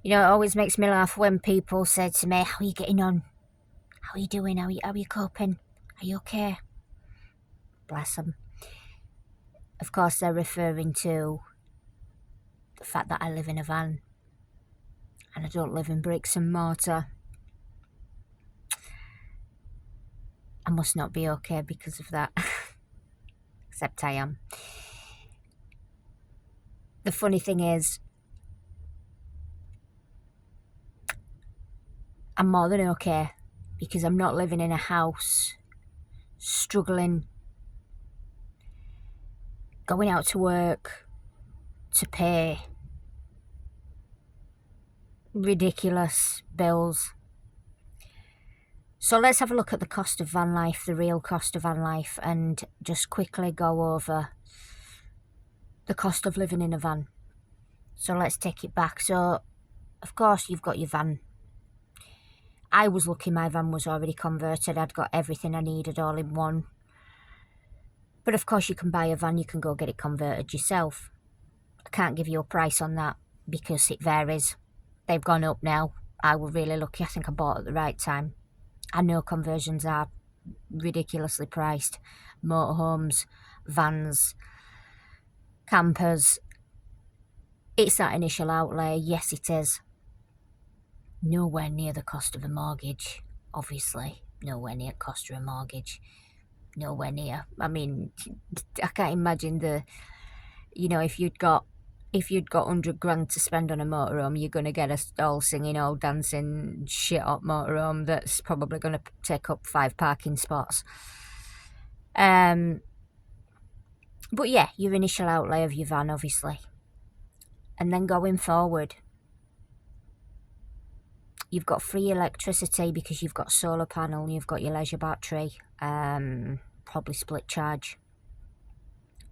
You know, it always makes me laugh when people say to me, how are you getting on? How are you doing? How are you coping? Are you okay? Bless them. Of course, they're referring to the fact that I live in a van and I don't live in bricks and mortar. I must not be okay because of that. Except I am. The funny thing is, I'm more than okay because I'm not living in a house, struggling, going out to work to pay ridiculous bills. So let's have a look at the cost of van life, the real cost of van life, and just quickly go over the cost of living in a van. So let's take it back. So, of course, you've got your van. I was lucky my van was already converted. I'd got everything I needed all in one. But of course, you can buy a van, you can go get it converted yourself. I can't give you a price on that because it varies. They've gone up now. I was really lucky. I think I bought at the right time. I know conversions are ridiculously priced. Motorhomes, vans, campers. It's that initial outlay. Yes, it is. Nowhere near the cost of a mortgage, obviously. Nowhere near the cost of a mortgage. Nowhere near. I mean, I can't imagine if you'd got 100 grand to spend on a motorhome, you're going to get a all singing, all dancing, shit hot motorhome that's probably going to take up 5 parking spots. But yeah, your initial outlay of your van, obviously. And then going forward, you've got free electricity because you've got solar panel, you've got your leisure battery, probably split charge,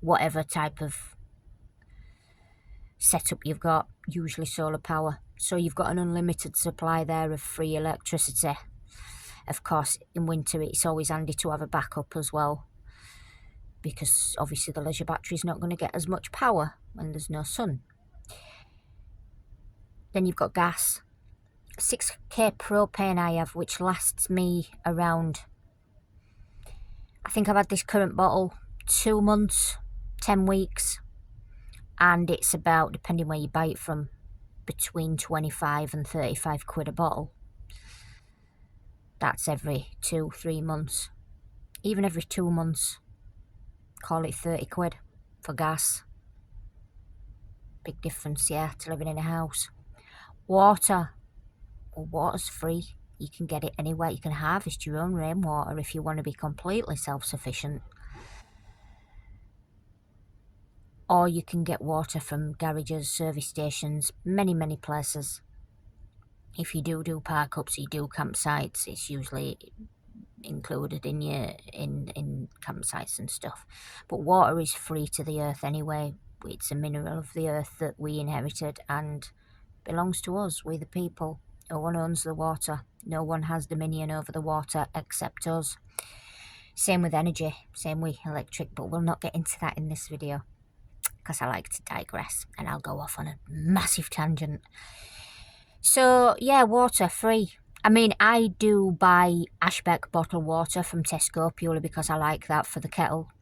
whatever type of setup you've got, usually solar power. So you've got an unlimited supply there of free electricity. Of course, in winter it's always handy to have a backup as well, because obviously the leisure battery is not going to get as much power when there's no sun. Then you've got gas. 6k propane I have, which lasts me around, I think I've had this current bottle 2 months, 10 weeks, and it's about, depending where you buy it from, between 25 and 35 quid a bottle. That's every 2-3 months. Even every 2 months, call it 30 quid for gas. Big difference, yeah, to living in a house. Water. Well, water's free. You can get it anywhere. You can harvest your own rainwater if you want to be completely self-sufficient. Or you can get water from garages, service stations, many places. If you do park-ups, you do campsites, it's usually included in your in campsites and stuff. But water is free to the earth anyway. It's a mineral of the earth that we inherited and belongs to us, we the people. No one owns the water. No one has dominion over the water except us. Same with energy, same with electric, but we'll not get into that in this video because I like to digress and I'll go off on a massive tangent. So yeah, water free. I mean, I do buy Ashbeck bottled water from Tesco purely because I like that for the kettle.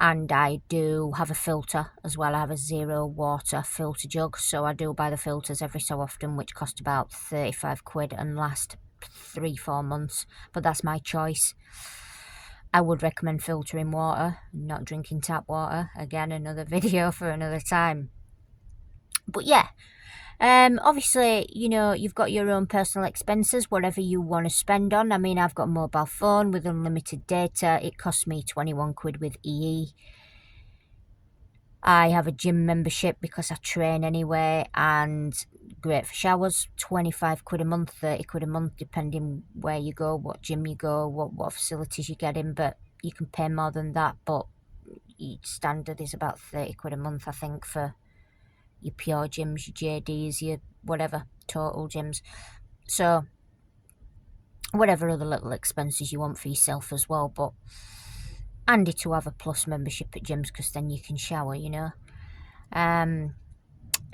And I do have a filter as well. I have a zero water filter jug, so I do buy the filters every so often, which cost about 35 quid and last 3-4 months. But that's my choice. I would recommend filtering water, not drinking tap water. Again, another video for another time. But yeah, obviously, you've got your own personal expenses, whatever you want to spend on. I mean, I've got a mobile phone with unlimited data. It costs me 21 quid with EE. I have a gym membership because I train anyway, and great for showers. 25 quid a month, 30 quid a month, depending where you go, what gym you go, what facilities you get in. But you can pay more than that, but each standard is about 30 quid a month, I think, for your pure gyms, your JDs, your whatever, total gyms. So, whatever other little expenses you want for yourself as well, but handy to have a plus membership at gyms because then you can shower,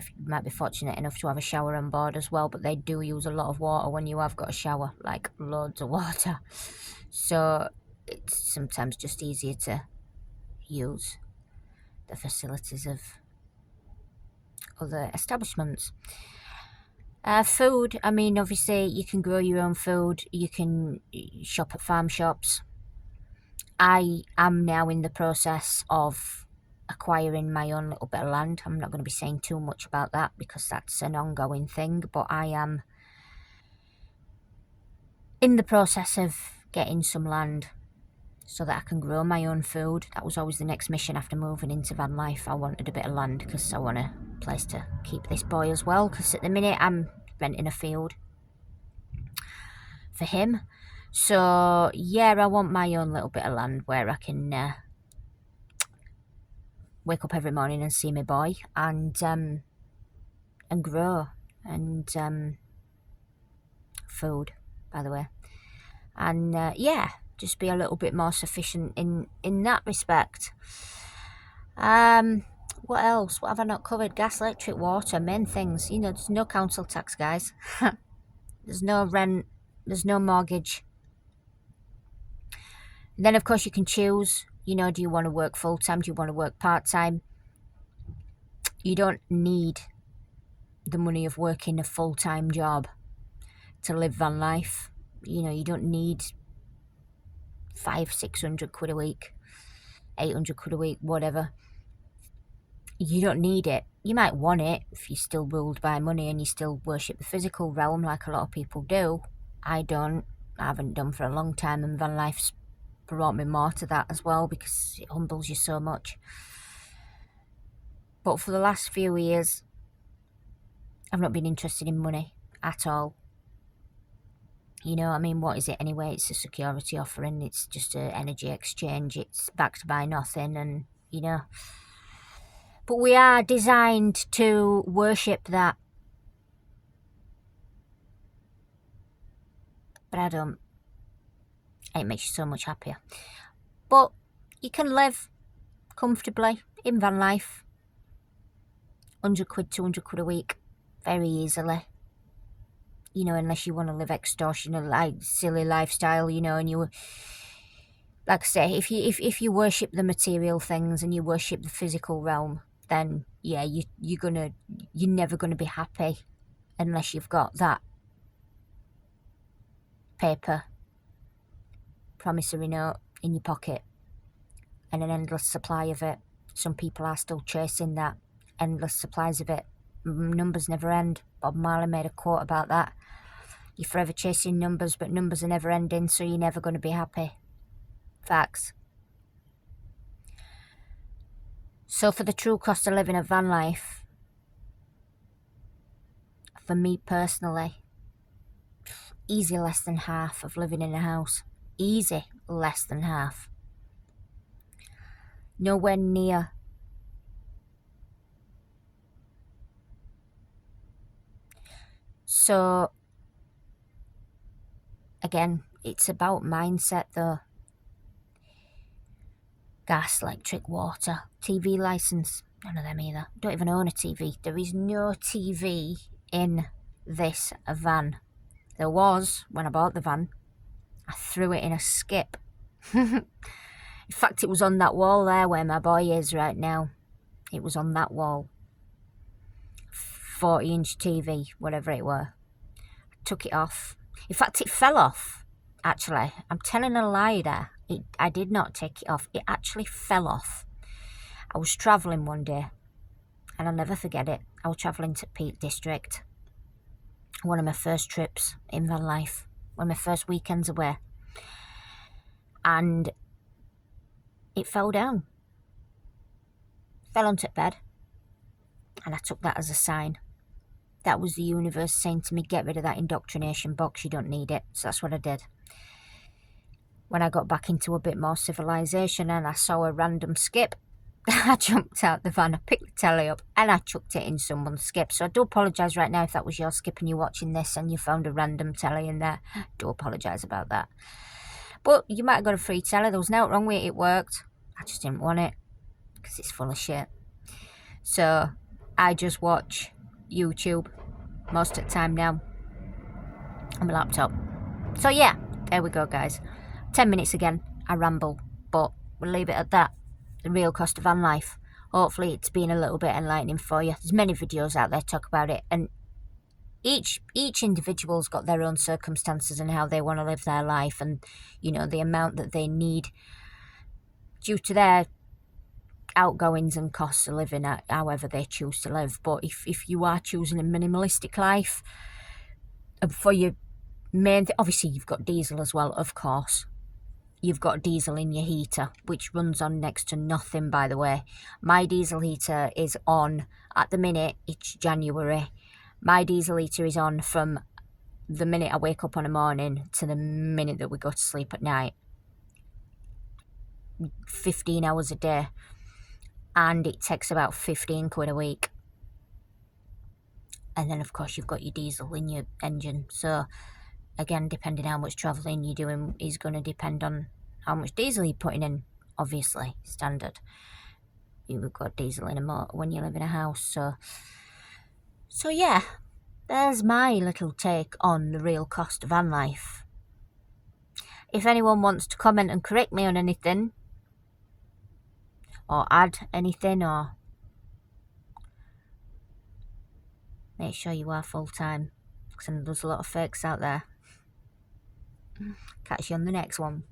if you might be fortunate enough to have a shower on board as well, but they do use a lot of water when you have got a shower, like loads of water. So it's sometimes just easier to use the facilities of other establishments. Food, I mean, obviously you can grow your own food, you can shop at farm shops. I am now in the process of acquiring my own little bit of land. I'm not going to be saying too much about that because that's an ongoing thing, but I am in the process of getting some land so that I can grow my own food. That was always the next mission after moving into van life. I wanted a bit of land because I want a place to keep this boy as well, because at the minute I'm renting a field for him. So yeah, I want my own little bit of land where I can wake up every morning and see my boy and grow and food, by the way, and yeah, just be a little bit more sufficient in that respect. What else? What have I not covered? Gas, electric, water, main things. You know, there's no council tax, guys. There's no rent, there's no mortgage. And then of course you can choose, you know, do you want to work full-time, do you want to work part-time? You don't need the money of working a full-time job to live van life. You know, you don't need 500-600 quid a week, 800 quid a week, whatever. You don't need it. You might want it if you're still ruled by money and you still worship the physical realm like a lot of people do. I don't. I haven't done for a long time, and van life's brought me more to that as well because it humbles you so much. But for the last few years, I've not been interested in money at all. You know, I mean, what is it anyway? It's a security offering. It's just an energy exchange. It's backed by nothing, and, you know. But we are designed to worship that. But I don't. It makes you so much happier. But you can live comfortably in van life. 100 quid, 200 quid a week. Very easily. You know, unless you want to live extortionate, like silly lifestyle, you know, and you, like I say, if you worship the material things and you worship the physical realm, then yeah, you're never gonna be happy unless you've got that paper promissory note in your pocket and an endless supply of it. Some people are still chasing that endless supplies of it. Numbers never end. Bob Marley made a quote about that. You're forever chasing numbers, but numbers are never ending, so you're never going to be happy. Facts. So for the true cost of living a van life, for me personally, easy less than half of living in a house. Easy less than half. Nowhere near. So again, it's about mindset though. Gas, electric, water, TV license, none of them either. Don't even own a TV. There is no TV in this van. There was when I bought the van. I threw it in a skip. In fact, it was on that wall there where my boy is right now. It was on that wall. 40-inch TV, whatever it were. I took it off. In fact, it fell off, actually. I'm telling a lie there. I did not take it off. It actually fell off. I was travelling one day, and I'll never forget it. I was travelling to Peak District. One of my first trips in van life. One of my first weekends away. And it fell down. Fell onto bed. And I took that as a sign. That was the universe saying to me, get rid of that indoctrination box, you don't need it. So that's what I did. When I got back into a bit more civilization and I saw a random skip, I jumped out the van, I picked the telly up and I chucked it in someone's skip. So I do apologise right now if that was your skip and you're watching this and you found a random telly in there. I do apologise about that. But you might have got a free telly. There was nothing wrong with it. It worked. I just didn't want it because it's full of shit. So I just watch YouTube most of the time now on my laptop. So yeah, there we go, guys. 10 minutes again, I ramble, but we'll leave it at that. The real cost of van life. Hopefully it's been a little bit enlightening for you. There's many videos out there talk about it, and each individual's got their own circumstances and how they want to live their life, and you know, the amount that they need due to their outgoings and costs of living, however they choose to live. But if you are choosing a minimalistic life, and for your main obviously you've got diesel as well, of course. You've got diesel in your heater, which runs on next to nothing, by the way. My diesel heater is on, at the minute, it's January. My diesel heater is on from the minute I wake up on a morning to the minute that we go to sleep at night. 15 hours a day. And it takes about 15 quid a week. And then, of course, you've got your diesel in your engine. So, again, depending how much travelling you're doing is going to depend on how much diesel you're putting in, obviously, standard. You've got diesel in a motor when you live in a house. So yeah, there's my little take on the real cost of van life. If anyone wants to comment and correct me on anything, or add anything, or make sure you are full-time, because there's a lot of fakes out there. Catch you on the next one.